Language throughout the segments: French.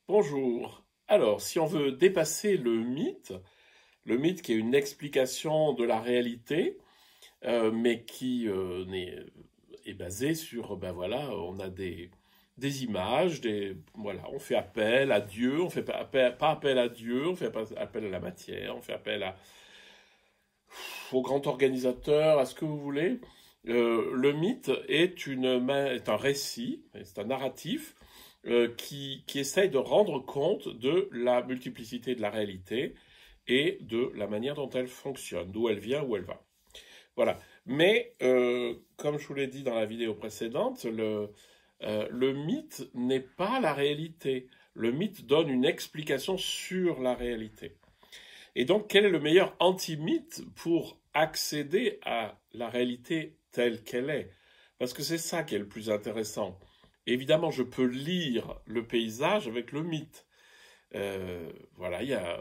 Bonjour. Alors, si on veut dépasser le mythe qui est une explication de la réalité, mais qui est basé sur, ben voilà, on a des images, voilà, on fait appel à Dieu, on fait pas appel à Dieu, on fait pas appel à la matière, on fait appel au grand organisateur, à ce que vous voulez. Le mythe est un récit, c'est un narratif qui essaye de rendre compte de la multiplicité de la réalité et de la manière dont elle fonctionne, d'où elle vient, où elle va. Voilà. Mais, comme je vous l'ai dit dans la vidéo précédente, le mythe n'est pas la réalité. Le mythe donne une explication sur la réalité. Et donc, quel est le meilleur anti-mythe pour accéder à la réalité telle qu'elle est? Parce que c'est ça qui est le plus intéressant. Évidemment, je peux lire le paysage avec le mythe. Voilà, il y a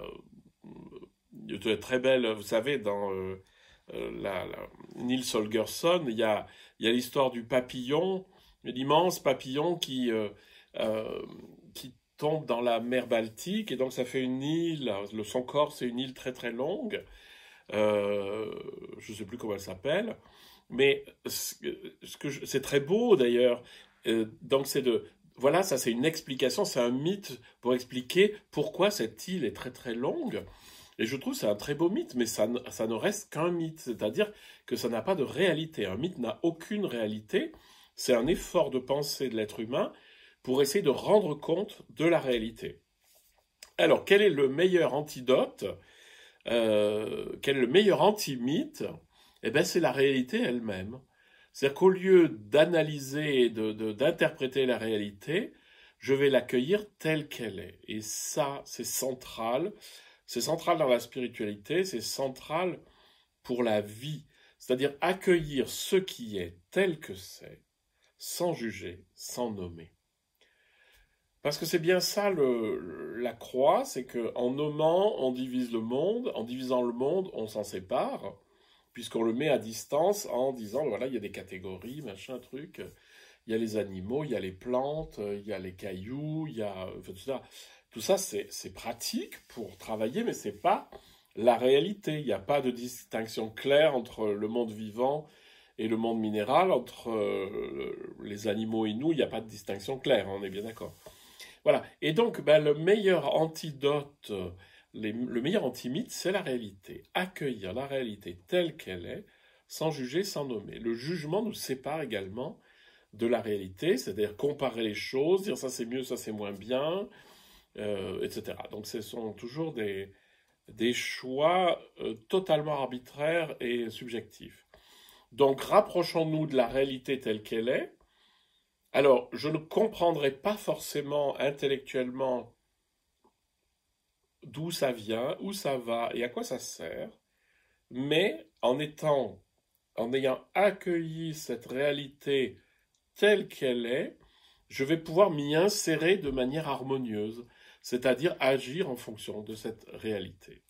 de très belles, vous savez, dans Niels Holgersson, il y a l'histoire du papillon, l'immense papillon qui tombe dans la mer Baltique, et donc ça fait une île, son corps c'est une île très très longue, je ne sais plus comment elle s'appelle, mais c'est très beau d'ailleurs, donc voilà, ça c'est une explication, c'est un mythe pour expliquer pourquoi cette île est très très longue. Et je trouve que c'est un très beau mythe, mais ça ne reste qu'un mythe, c'est-à-dire que ça n'a pas de réalité. Un mythe n'a aucune réalité, c'est un effort de pensée de l'être humain pour essayer de rendre compte de la réalité. Alors, quel est le meilleur antidote quel est le meilleur anti-mythe? Eh bien, c'est la réalité elle-même. C'est-à-dire qu'au lieu d'analyser et d'interpréter la réalité, je vais l'accueillir telle qu'elle est. Et ça, c'est central. C'est central dans la spiritualité, c'est central pour la vie. C'est-à-dire accueillir ce qui est tel que c'est, sans juger, sans nommer. Parce que c'est bien ça la croix, c'est qu'en nommant, on divise le monde, en divisant le monde, on s'en sépare, puisqu'on le met à distance en disant, voilà, il y a des catégories, machin, truc, il y a les animaux, il y a les plantes, il y a les cailloux, il y a tout ça. Tout ça, c'est pratique pour travailler, mais c'est pas la réalité. Il n'y a pas de distinction claire entre le monde vivant et le monde minéral, entre les animaux et nous, il n'y a pas de distinction claire, on est bien d'accord. Voilà. Et donc, ben, le meilleur antidote, le meilleur antimythe, c'est la réalité. Accueillir la réalité telle qu'elle est, sans juger, sans nommer. Le jugement nous sépare également de la réalité, c'est-à-dire comparer les choses, dire ça c'est mieux, ça c'est moins bien, etc. Donc ce sont toujours des choix totalement arbitraires et subjectifs. Donc rapprochons-nous de la réalité telle qu'elle est. Alors, je ne comprendrai pas forcément intellectuellement d'où ça vient, où ça va et à quoi ça sert, mais en ayant accueilli cette réalité telle qu'elle est, je vais pouvoir m'y insérer de manière harmonieuse, c'est-à-dire agir en fonction de cette réalité.